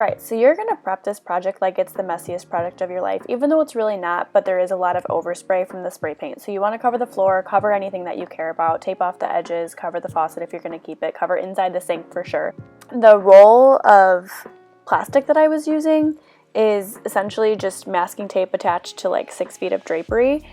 Right, so you're going to prep this project like it's the messiest project of your life, even though it's really not, but there is a lot of overspray from the spray paint. So you want to cover the floor, cover anything that you care about, tape off the edges, cover the faucet if you're going to keep it, cover inside the sink for sure. The roll of plastic that I was using is essentially just masking tape attached to like 6 feet of drapery.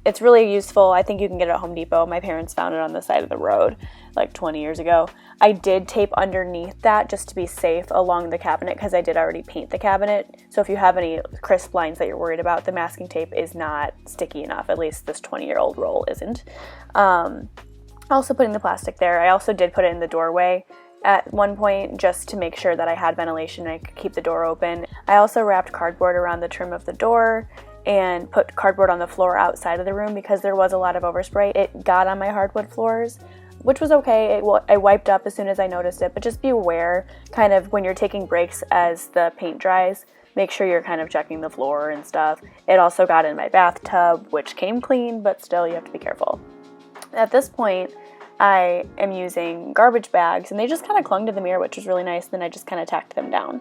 It's really useful. I think you can get it at Home Depot. My parents found it on the side of the road like 20 years ago. I did tape underneath that just to be safe along the cabinet because I did already paint the cabinet. So if you have any crisp lines that you're worried about, the masking tape is not sticky enough. At least this 20-year-old roll isn't. Also putting the plastic there. I also did put it in the doorway at one point just to make sure that I had ventilation and I could keep the door open. I also wrapped cardboard around the trim of the door and put cardboard on the floor outside of the room because there was a lot of overspray. It got on my hardwood floors, which was okay. I wiped up as soon as I noticed it, but just be aware kind of when you're taking breaks as the paint dries, make sure you're kind of checking the floor and stuff. It also got in my bathtub, which came clean, but still you have to be careful. At this point, I am using garbage bags and they just kind of clung to the mirror, which was really nice. Then I just kind of tacked them down.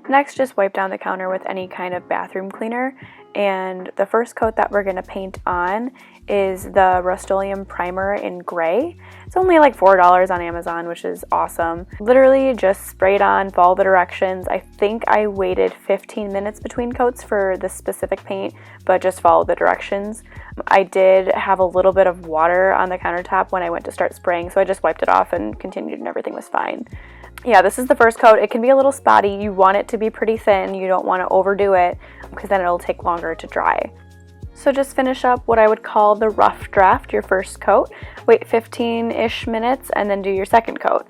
Next, just wipe down the counter with any kind of bathroom cleaner. And the first coat that we're going to paint on is the Rust-Oleum primer in gray. It's only like $4 on Amazon, which is awesome. Literally just spray it on, follow the directions. I think I waited 15 minutes between coats for this specific paint, but just follow the directions. I did have a little bit of water on the countertop when I went to start spraying, so I just wiped it off and continued and everything was fine. Yeah, this is the first coat. It can be a little spotty. You want it to be pretty thin. You don't want to overdo it because then it'll take longer to dry. So just finish up what I would call the rough draft, your first coat. Wait 15-ish minutes and then do your second coat.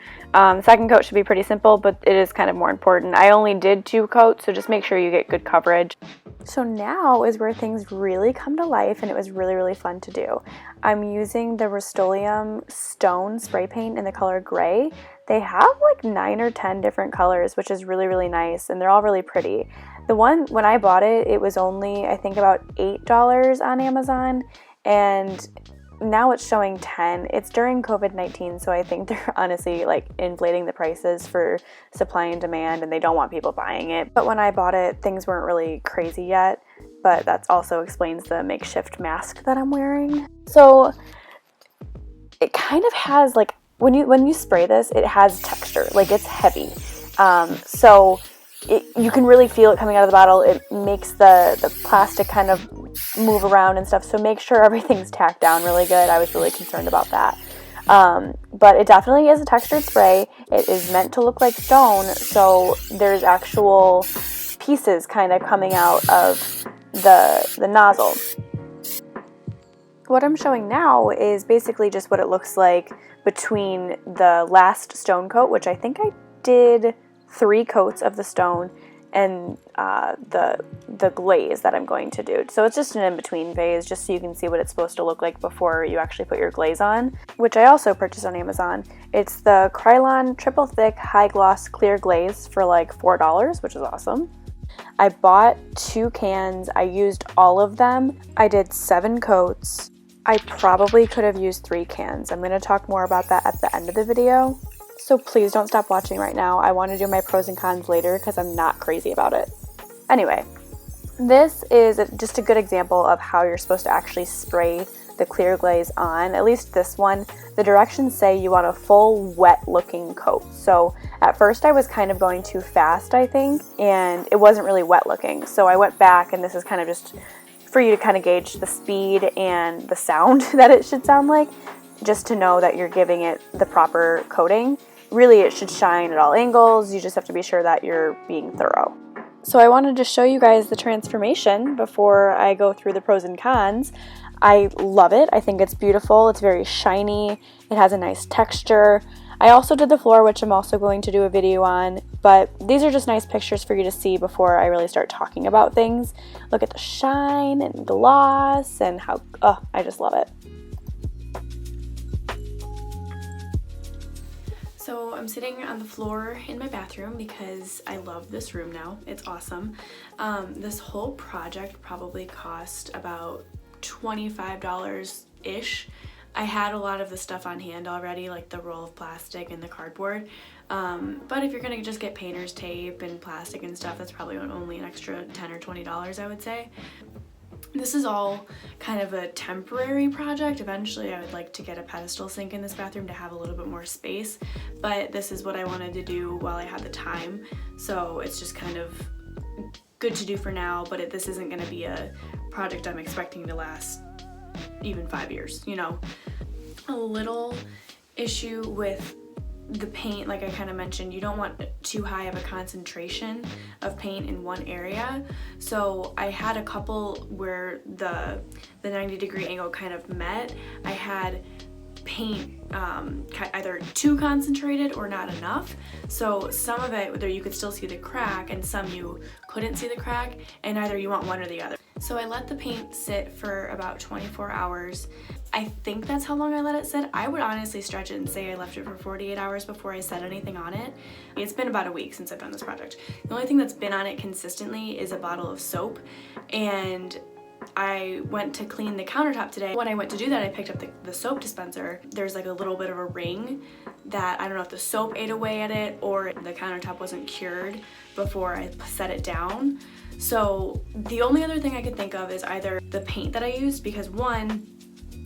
Second coat should be pretty simple, but it is kind of more important. I only did 2 coats, so just make sure you get good coverage. So now is where things really come to life and it was really, really fun to do. I'm using the Rust-Oleum Stone spray paint in the color gray. They have like 9 or 10 different colors, which is really, really nice, and they're all really pretty. The one, when I bought it, it was only, I think, about $8 on Amazon, and now it's showing 10. It's during COVID-19, so I think they're honestly like inflating the prices for supply and demand, and they don't want people buying it. But when I bought it, things weren't really crazy yet, but that also explains the makeshift mask that I'm wearing. So it kind of has like, when you spray this, it has texture, like it's heavy. You can really feel it coming out of the bottle. It makes the plastic kind of move around and stuff, so make sure everything's tacked down really good. I was really concerned about that. But it definitely is a textured spray. It is meant to look like stone, so there's actual pieces kind of coming out of the nozzle. What I'm showing now is basically just what it looks like between the last stone coat, which I think I did 3 coats of the stone, and the glaze that I'm going to do. So it's just an in-between phase, just so you can see what it's supposed to look like before you actually put your glaze on, which I also purchased on Amazon. It's the Krylon Triple Thick High Gloss Clear Glaze for like $4, which is awesome. I bought 2 cans. I used all of them. I did 7 coats. I probably could have used 3 cans. I'm going to talk more about that at the end of the video. So please don't stop watching right now. I want to do my pros and cons later because I'm not crazy about it. Anyway, this is just a good example of how you're supposed to actually spray the clear glaze on. At least this one, the directions say you want a full wet looking coat. So at first I was kind of going too fast, I think, and it wasn't really wet looking. So I went back, and this is kind of just for you to kind of gauge the speed and the sound that it should sound like, just to know that you're giving it the proper coating. Really, it should shine at all angles. You just have to be sure that you're being thorough. So I wanted to show you guys the transformation before I go through the pros and cons. I love it. I think it's beautiful. It's very shiny. It has a nice texture. I also did the floor, which I'm also going to do a video on, but these are just nice pictures for you to see before I really start talking about things. Look at the shine and gloss and how, I just love it. So I'm sitting on the floor in my bathroom because I love this room now. It's awesome. This whole project probably cost about $25-ish. I had a lot of the stuff on hand already, like the roll of plastic and the cardboard. But if you're gonna just get painter's tape and plastic and stuff, that's probably only an extra $10 or $20, I would say. This is all kind of a temporary project. Eventually I would like to get a pedestal sink in this bathroom to have a little bit more space, but this is what I wanted to do while I had the time. So it's just kind of good to do for now, but this isn't gonna be a project I'm expecting to last even 5 years, you know. A little issue with the paint, like I kind of mentioned, you don't want too high of a concentration of paint in one area. So I had a couple where the 90-degree angle kind of met. I had paint either too concentrated or not enough. So some of it, whether you could still see the crack, and some you couldn't see the crack, and either you want one or the other. So I let the paint sit for about 24 hours. I think that's how long I let it sit. I would honestly stretch it and say I left it for 48 hours before I set anything on it. It's been about a week since I've done this project. The only thing that's been on it consistently is a bottle of soap, and I went to clean the countertop today. When I went to do that, I picked up the soap dispenser. There's like a little bit of a ring that I don't know if the soap ate away at it or the countertop wasn't cured before I set it down. So the only other thing I could think of is either the paint that I used, because one,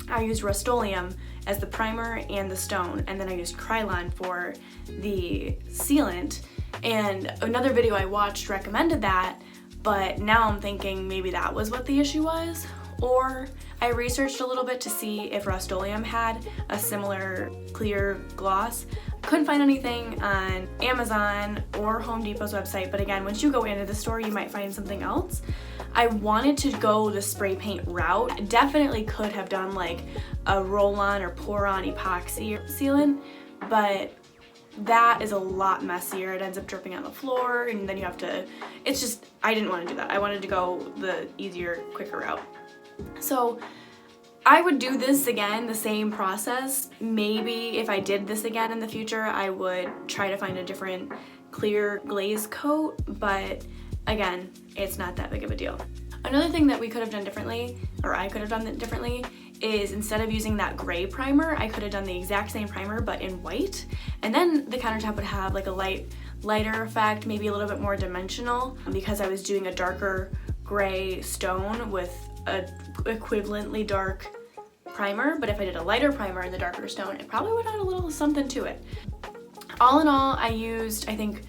I used Rust-Oleum as the primer and the stone, and then I used Krylon for the sealant. And another video I watched recommended that, but now I'm thinking maybe that was what the issue was. Or I researched a little bit to see if Rust-Oleum had a similar clear gloss. Couldn't find anything on Amazon or Home Depot's website, but again, once you go into the store, you might find something else. I wanted to go the spray paint route. I definitely could have done like a roll-on or pour-on epoxy sealant, but that is a lot messier. It ends up dripping on the floor, and then you have to, it's just, I didn't want to do that. I wanted to go the easier, quicker route. So I would do this again, the same process. Maybe if I did this again in the future, I would try to find a different clear glaze coat, but again, it's not that big of a deal. Another thing that we could have done differently, or I could have done it differently, is instead of using that gray primer, I could have done the exact same primer but in white, and then the countertop would have like a lighter effect, maybe a little bit more dimensional, because I was doing a darker gray stone with a equivalently dark primer. But if I did a lighter primer and the darker stone, it probably would add a little something to it. All in all, I used, I think,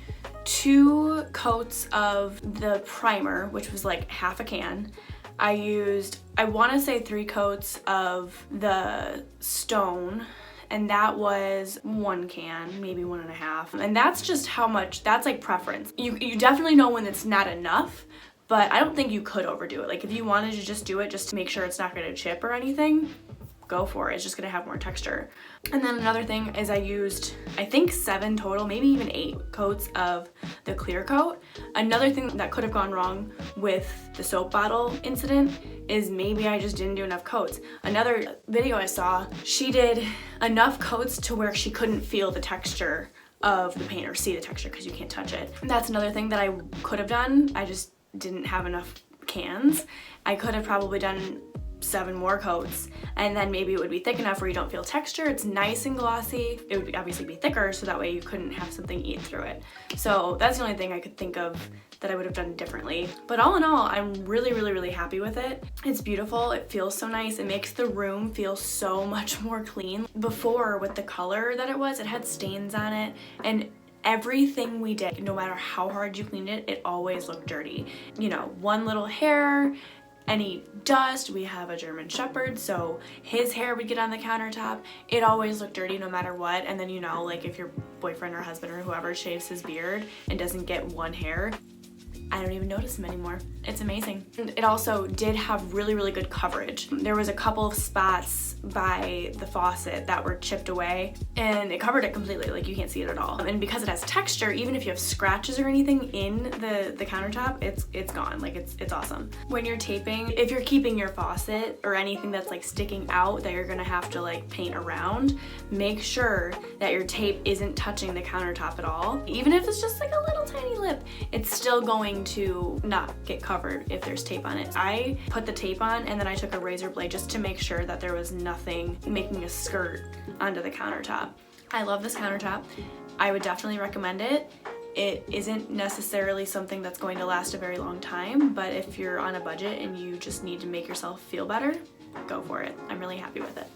2 coats of the primer, which was like half a can. I used, I want to say 3 coats of the stone, and that was 1 can, maybe 1.5. And that's just how much, that's like preference. You definitely know when it's not enough, but I don't think you could overdo it. Like if you wanted to just do it just to make sure it's not going to chip or anything, go for it. It's just going to have more texture. And then another thing is I used, I think 7 total, maybe even 8 coats of the clear coat. Another thing that could have gone wrong with the soap bottle incident is maybe I just didn't do enough coats. Another video I saw, she did enough coats to where she couldn't feel the texture of the paint or see the texture because you can't touch it. That's another thing that I could have done. I just didn't have enough cans. I could have probably done 7 more coats, and then maybe it would be thick enough where you don't feel texture. It's nice and glossy. It would obviously be thicker, so that way you couldn't have something eat through it. So that's the only thing I could think of that I would have done differently. But all in all, I'm really, really, really happy with it. It's beautiful. It feels so nice. It makes the room feel so much more clean. Before, with the color that it was, it had stains on it, and everything we did, no matter how hard you cleaned it, it always looked dirty. You know, one little hair, any dust, we have a German Shepherd, so his hair would get on the countertop. It always looked dirty no matter what. And then, you know, like if your boyfriend or husband or whoever shaves his beard and doesn't get one hair, I don't even notice them anymore. It's amazing. And it also did have really, really good coverage. There was a couple of spots by the faucet that were chipped away, and it covered it completely, like you can't see it at all. And because it has texture, even if you have scratches or anything in the countertop, it's gone. Like it's awesome. When you're taping, if you're keeping your faucet or anything that's like sticking out that you're gonna have to like paint around, make sure that your tape isn't touching the countertop at all. Even if it's just like a little tiny lip, it's still going to not get covered if there's tape on it. I put the tape on and then I took a razor blade just to make sure that there was nothing making a skirt onto the countertop. I love this countertop. I would definitely recommend it. It isn't necessarily something that's going to last a very long time, but if you're on a budget and you just need to make yourself feel better, go for it. I'm really happy with it.